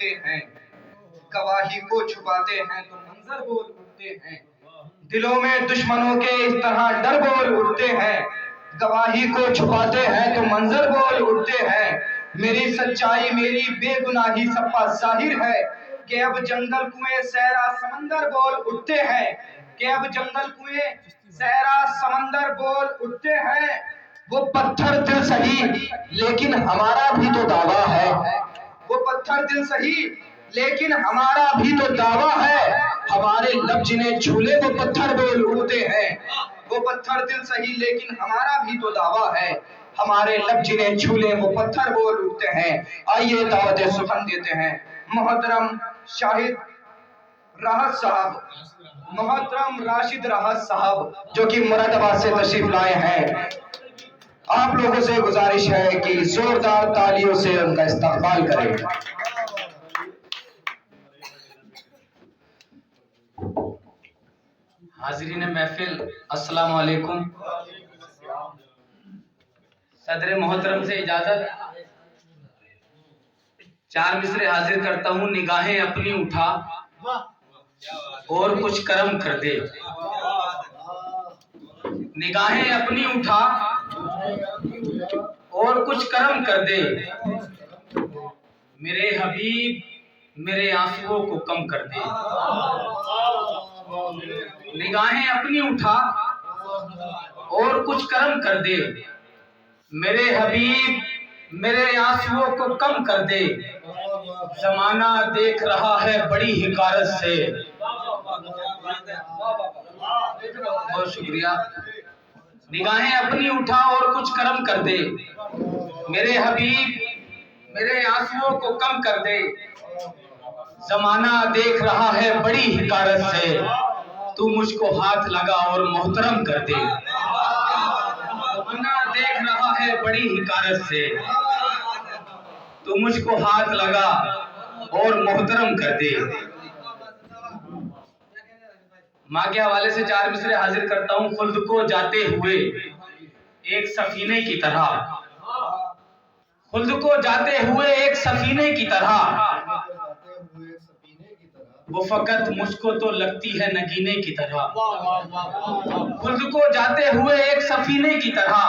उठते हैं, गवाही को छुपाते हैं तो मंजर बोल उठते हैं। दिलों में दुश्मनों के इस तरह डर बोल उठते हैं, गवाही को छुपाते हैं तो मंजर बोल उठते हैं। मेरी सच्चाई मेरी बेगुनाही सब पर जाहिर है कि अब जंगल कुएं सहरा समंदर बोल उठते हैं, कि अब जंगल कुएं सहरा समंदर बोल उठते हैं। वो पत्थर दिल सही लेकिन हमारा भी तो दावा है, वो पत्थर दिल सही लेकिन हमारा भी तो दावा है। हमारे लब जिन्हें छूले वो पत्थर बोल उठते हैं, वो पत्थर दिल सही लेकिन हमारा भी तो दावा है। हमारे लब जिन्हें छूले वो पत्थर बोल उठते हैं। आइए दावत सुखन देते हैं मोहतरम शाहिद राहत साहब, मोहतरम राशिद राहत साहब, जो कि मुरादाबाद से तशरीफ लाए हैं। आप लोगों से गुजारिश है कि जोरदार तालियों से उनका इस्तकबाल करें। हाज़रीन महफिल, अस्सलाम वालेकुम। सदर मोहतरम से इजाजत, चार मिसरे हाजिर करता हूँ। निगाहें अपनी उठा और कुछ करम कर दे, निगाहें अपनी उठा और कुछ करम कर दे। मेरे हबीब मेरे आंसुओं को कम कर दे। निगाहें अपनी उठा और कुछ करम कर दे, मेरे हबीब मेरे आंसुओं को कम कर दे। जमाना देख रहा है बड़ी हिकारत से। बहुत शुक्रिया। निगाहें अपनी उठा और कुछ करम कर दे, मेरे हबीब मेरे आंसुओं को कम कर दे। जमाना देख रहा है बड़ी हिकारत से, तू मुझको हाथ लगा और मोहतरम कर दे। जमाना देख रहा है बड़ी हिकारत से, तू मुझको हाथ लगा और मोहतरम कर दे। माँ के हवाले से चार मिसरे हाजिर करता हूँ। खुल्द को जाते हुए एक सफीने की तरह, खुल्द को जाते हुए एक सफीने की तरह, वो फकत मुझको तो लगती है नगीने की तरह। खुल्द को जाते हुए एक सफीने की तरह,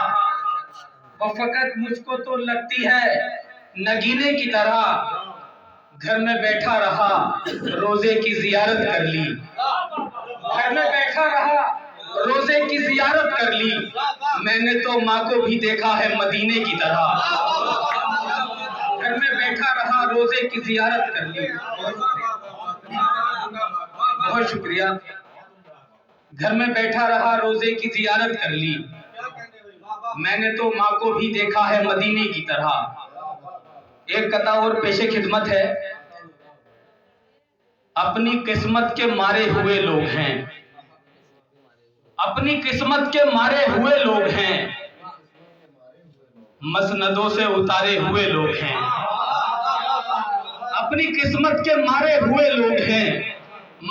वो फकत मुझको तो लगती है नगीने की तरह। घर में बैठा रहा रोजे की जियारत कर ली, घर में बैठा रहा रोजे की जियारत कर ली। मैंने तो माँ को भी देखा है मदीने की तरह। घर में बैठा रहा रोजे की जियारत कर ली। बहुत शुक्रिया। घर में बैठा रहा रोजे की जियारत कर ली, मैंने तो माँ को भी देखा है मदीने की तरह। एक कथा और पेशे खिदमत है। अपनी किस्मत के मारे हुए लोग हैं, अपनी किस्मत के मारे हुए लोग हैं, मसनदों से उतारे हुए लोग हैं। अपनी किस्मत के मारे हुए लोग हैं,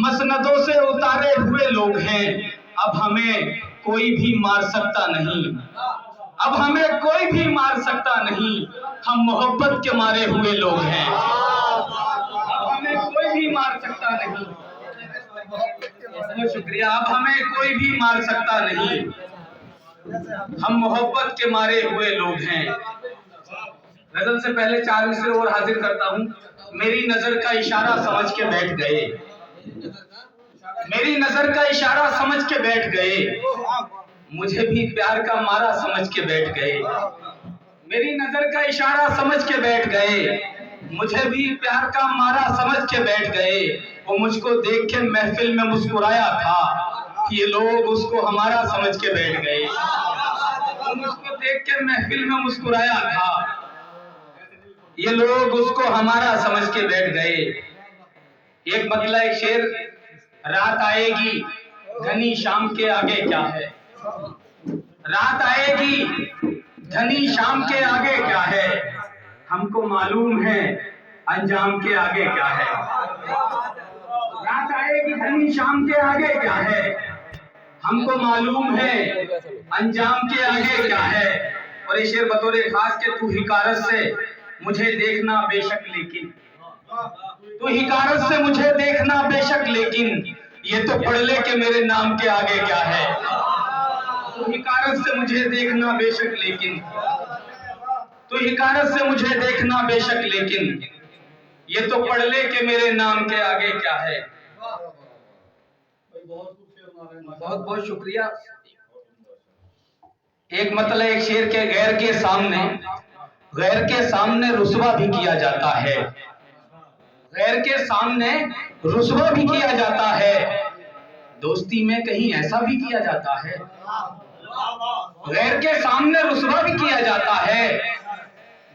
मसनदों से उतारे हुए लोग हैं। अब हमें कोई भी मार सकता नहीं, अब हमें कोई भी मार सकता नहीं। हम मोहब्बत के मारे हुए लोग हैं, अब हमें कोई भी मार सकता नहीं। बहुत शुक्रिया। अब हमें कोई भी मार सकता नहीं, हम मोहब्बत के मारे हुए लोग हैं। गजल से पहले चार मिसरे और हाजिर करता हूँ। मेरी नजर का इशारा समझ के बैठ गए, मेरी नजर का इशारा समझ के बैठ गए। मुझे भी प्यार का मारा समझ के बैठ गए, मेरी नजर का इशारा समझ के बैठ गए। मुझे भी प्यार का मारा समझ के बैठ गए। वो मुझको देख के महफिल में मुस्कुराया था, ये लोग उसको हमारा समझ के बैठ गए। वो मुझको देख के महफिल में मुस्कुराया था, ये लोग उसको हमारा समझ के बैठ गए। एक मतला एक शेर, रात आएगी घनी शाम के आगे क्या है, रात आएगी घनी शाम के आगे क्या है। हमको मालूम है अंजाम के आगे क्या है। रात आएगी घनी शाम के आगे क्या है, हमको मालूम है अंजाम के आगे क्या है। और ये शेर बतौर खास के तू हिकारत से मुझे देखना बेशक लेकिन, तू हिकारत से मुझे देखना बेशक, लेकिन ये तो पढ़ ले कि मेरे नाम के आगे क्या है। तू हिकारत से मुझे देखना बेशक, लेकिन तू हिकारत से मुझे देखना बेशक, लेकिन ये तो पढ़ ले कि मेरे नाम के आगे क्या है। बहुत बहुत शुक्रिया। एक मतलब एक शेर के गैर के सामने रुसवा भी किया जाता है। गैर के सामने रुसवा भी किया जाता है, दोस्ती में कहीं ऐसा भी किया जाता है। गैर के सामने रुसवा भी किया जाता है,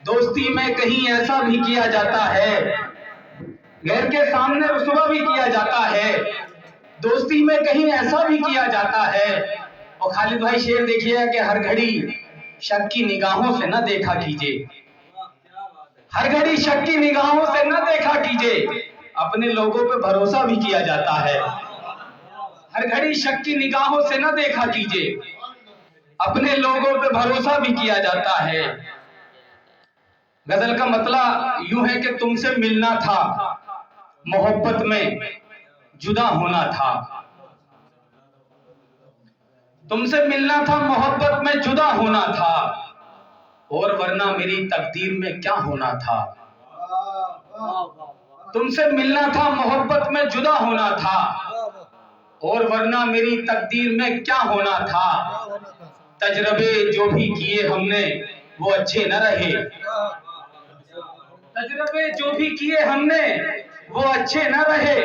दोस्ती में कहीं ऐसा भी किया जाता है। गैर के सामने रुसवा भी किया जाता है, दोस्ती में कहीं ऐसा भी किया जाता है। और खालिद भाई शेर देखिए कि हर घड़ी शक की निगाहों से न देखा कीजिए, हर घड़ी शक की निगाहों से न देखा कीजिए, अपने लोगों पे भरोसा भी किया जाता है। हर घड़ी शक की निगाहों से न देखा कीजिए, अपने लोगों पे भरोसा भी किया जाता है। गजल का मतलब यूं है कि तुमसे मिलना था, मोहब्बत में जुदा होना था। तुमसे मिलना था, मोहब्बत में जुदा होना था, और वरना मेरी तकदीर में क्या होना था। तुमसे मिलना था, मोहब्बत में जुदा होना था, और वरना मेरी तकदीर में क्या होना था। तजरबे जो भी किए हमने वो अच्छे न रहे, तजरबे जो भी किए हमने वो अच्छे न रहे,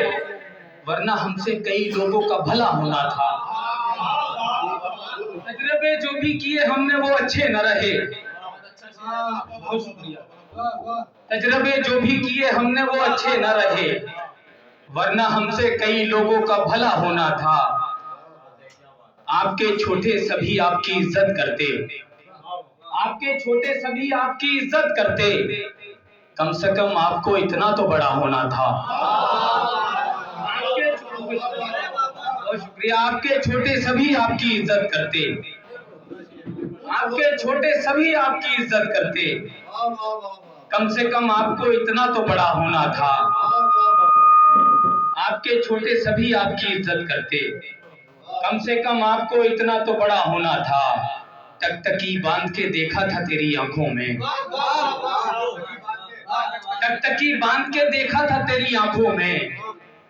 वरना हमसे कई लोगों का भला होना था। तजरबे जो भी किए हमने वो अच्छे न रहे, बहुत शुक्रिया। तजरबे जो भी किए हमने वो अच्छे न रहे, वरना हमसे कई लोगों का भला होना था। आपके छोटे सभी आपकी इज्जत करते, आपके छोटे सभी आपकी इज्जत करते, कम से कम आपको इतना तो बड़ा होना था। बहुत शुक्रिया। आपके छोटे सभी आपकी इज्जत करते, आपके छोटे सभी आपकी इज्जत करते, कम से कम आपको इतना तो बड़ा होना था। आपके छोटे सभी आपकी इज्जत करते, कम से कम आपको इतना तो बड़ा होना था। टकटकी बांध के देखा था तेरी आंखों में, टकटकी बांध के देखा था तेरी आंखों में,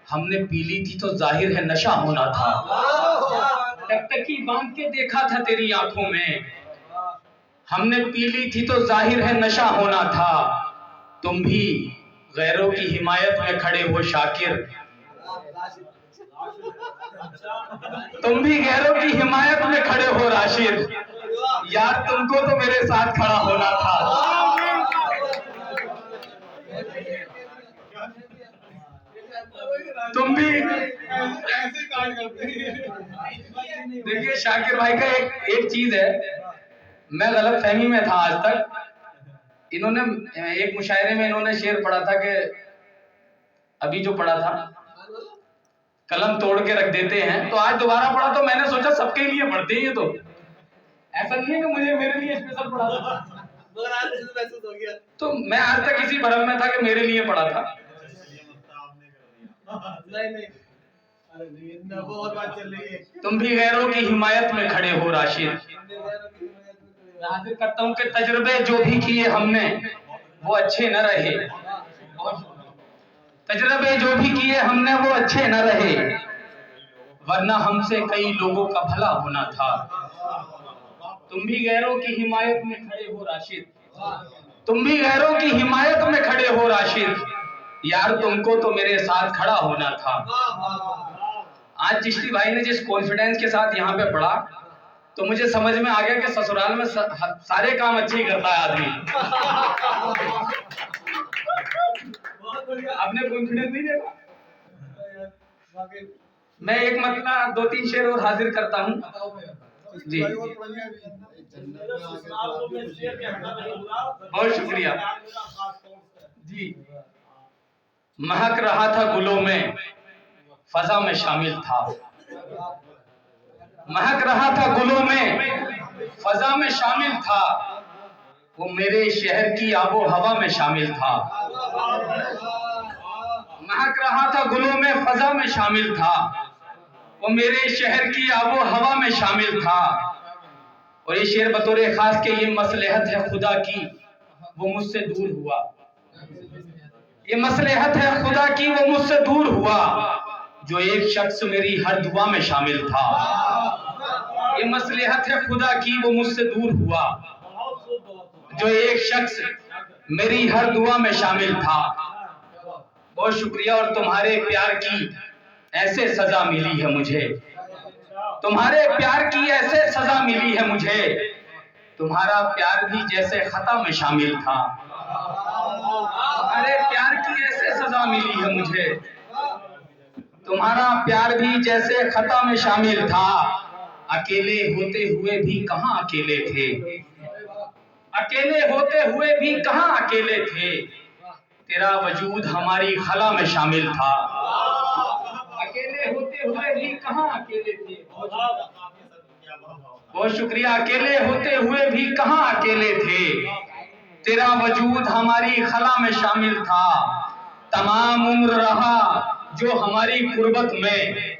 हमने पी ली थी तो जाहिर है नशा होना था। टकटकी बांध के देखा था तेरी आंखों में, हमने पी ली थी तो जाहिर है नशा होना था। तुम भी गैरों की हिमायत में खड़े हो शाकिर, तुम भी गैरों की हिमायत में खड़े हो राशिद, यार तुमको तो मेरे साथ खड़ा होना था। तुम भी देखिए शाकिर भाई का एक चीज है, मैं गलत फहमी में था आज तक। इन्होंने एक मुशायरे में इन्होंने शेर पढ़ा था कि अभी जो पढ़ा था कलम तोड़ के रख देते हैं, तो आज दोबारा पढ़ा तो मैंने सोचा सबके लिए पढ़ते हैं ये, तो ऐसा नहीं है कि मुझे मेरे लिए स्पेशल पढ़ा था। तो मैं आज तक इसी भ्रम में था कि मेरे लिए पढ़ा था। बहुत बात चल रही है। तुम भी गैरों की हिमायत में खड़े हो राशिद, हाजिर करता हूं कि तजर्बे जो भी किए हमने वो अच्छे न रहे, तजर्बे जो भी किए हमने वो अच्छे न रहे, वरना हमसे कई लोगों का भला होना था। तुम भी गैरों की हिमायत में खड़े हो राशिद, तुम भी गैरों की हिमायत में खड़े हो राशिद, यार तुमको तो मेरे साथ खड़ा होना था। आज चिश्ती भाई ने जिस कॉन्फिडेंस के साथ यहाँ पे पढ़ा, तो मुझे समझ में आ गया कि ससुराल में सारे काम अच्छे ही करता है आदमी। आपने कॉन्फिडेंस नहीं देखा। मैं एक मतलब 2-3 शेर और हाजिर करता हूँ जी। बहुत शुक्रिया जी। महक रहा था गुलों में, फजा में शामिल था, महक रहा था गुलों में, फजा में शामिल था, वो मेरे शहर की आबो हवा में शामिल था। महक रहा था गुलों में, फजा में शामिल था, वो मेरे शहर की आबो हवा में शामिल था। और ये शेर बतौर खास के ये मसलहत है खुदा की, वो मुझसे दूर हुआ। ये मसलहत है खुदा की, वो मुझसे दूर हुआ, जो एक शख्स मेरी हर दुआ में शामिल था। ये मसलहत है खुदा की, वो मुझसे दूर हुआ, जो एक शख्स मेरी हर दुआ में शामिल था। बहुत शुक्रिया। और तुम्हारे प्यार की ऐसे सजा मिली है मुझे, तुम्हारे प्यार की ऐसे सजा मिली है मुझे, तुम्हारा प्यार भी जैसे खता में शामिल था। तुम्हारे प्यार की ऐसे सजा मिली है मुझे, तुम्हारा प्यार भी जैसे खता में शामिल था। अकेले होते हुए भी कहां अकेले थे, अकेले होते हुए भी कहां अकेले थे, तेरा वजूद हमारी खला में शामिल था। अकेले होते हुए भी कहां अकेले थे। बहुत शुक्रिया। अकेले होते हुए भी कहां अकेले थे, तेरा वजूद हमारी खला में शामिल था। तमाम उम्र रहा जो हमारी कुर्बत में,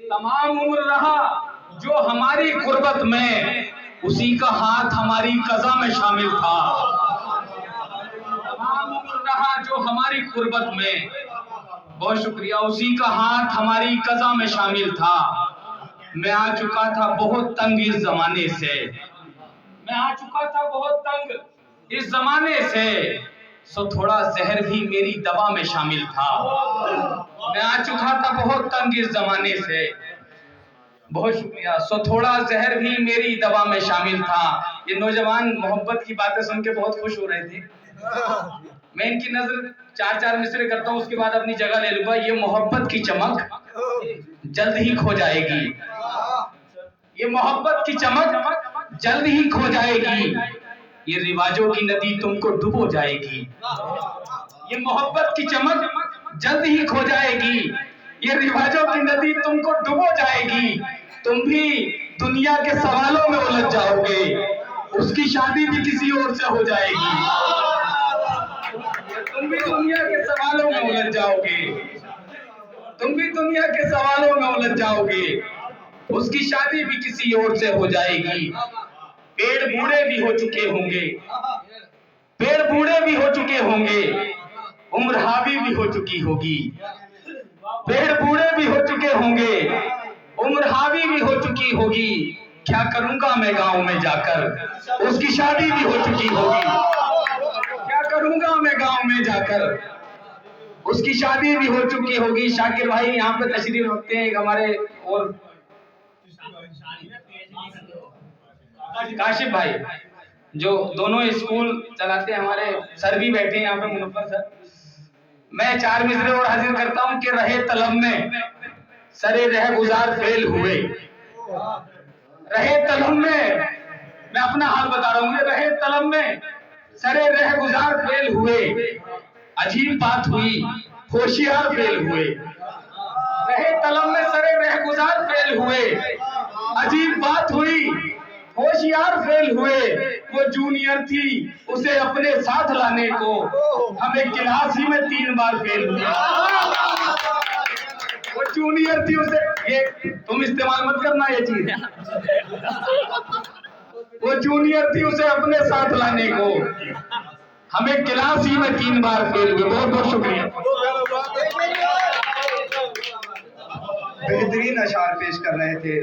तमाम उम्र रहा जो हमारी कुर्बत में, उसी का हाथ हमारी कज़ा में शामिल था। तमाम उम्र रहा जो हमारी कुर्बत में, बहुत शुक्रिया, उसी का हाथ हमारी कज़ा में शामिल था। मैं आ चुका था बहुत तंग इस जमाने से, मैं आ चुका था बहुत तंग इस जमाने से, सो थोड़ा जहर भी मेरी दवा में शामिल था। मैं आ चुका था बहुत तंग इस जमाने से, बहुत शुक्रिया, सो थोड़ा जहर भी मेरी दवा में शामिल था। ये नौजवान मोहब्बत की बातें सुन के बहुत खुश हो रहे थे। मैं इनकी नजर चार चार मिसरे करता हूँ, उसके बाद अपनी जगह ले लूंगा। ये मोहब्बत की चमक जल्द ही खो जाएगी, ये मोहब्बत की चमक जल्द ही खो जाएगी, ये रिवाजों की नदी तुमको डुबो जाएगी। ये मोहब्बत की चमक जल्द ही खो जाएगी, ये रिवाजों की नदी तुमको डुबो जाएगी। तुम भी दुनिया के सवालों में उलझ जाओगे, उसकी शादी भी किसी और से हो जाएगी। तुम भी दुनिया के सवालों में उलझ जाओगे, तुम भी दुनिया के सवालों में उलझ जाओगे, उसकी शादी भी किसी और से हो जाएगी। पेड़ बूढ़े भी हो चुके होंगे, पेड़ बूढ़े भी हो चुके होंगे, उम्र हावी भी हो चुकी होगी। पेड़ बूढ़े भी हो चुके होंगे, उम्र हावी भी हो चुकी होगी। क्या करूंगा मैं गांव में जाकर, उसकी शादी भी हो चुकी होगी। क्या करूंगा मैं गांव में जाकर, उसकी शादी भी हो चुकी होगी। शाकिर भाई यहाँ पे तशरीफ रखते हैं, एक हमारे और काशिफ भाई जो दोनों स्कूल चलाते हैं, हमारे सर भी बैठे हैं यहाँ पे, मुनव्वर सर। मैं चार मिसरे और हाजिर करता हूँ कि रहे तलब में सरे रह गुजार फेल हुए। रहे तलब में, मैं अपना हाल बता रहा हूँ, रहे तलब में सरे रह गुजार फेल हुए, अजीब बात हुई होशियार फेल हुए। रहे तलब में सरे रह गुजार फेल हुए, अजीब बात हुई होशियार फेल हुए। वो जूनियर थी, उसे अपने साथ लाने को हमें क्लास ही में 3 बार फेल हुए। वो जूनियर थी, उसे, ये तुम इस्तेमाल मत करना ये चीज। वो जूनियर थी, उसे अपने साथ लाने को हमें क्लास ही में 3 बार फेल हुए। बहुत बहुत शुक्रिया। बेहतरीन अशार पेश कर रहे थे।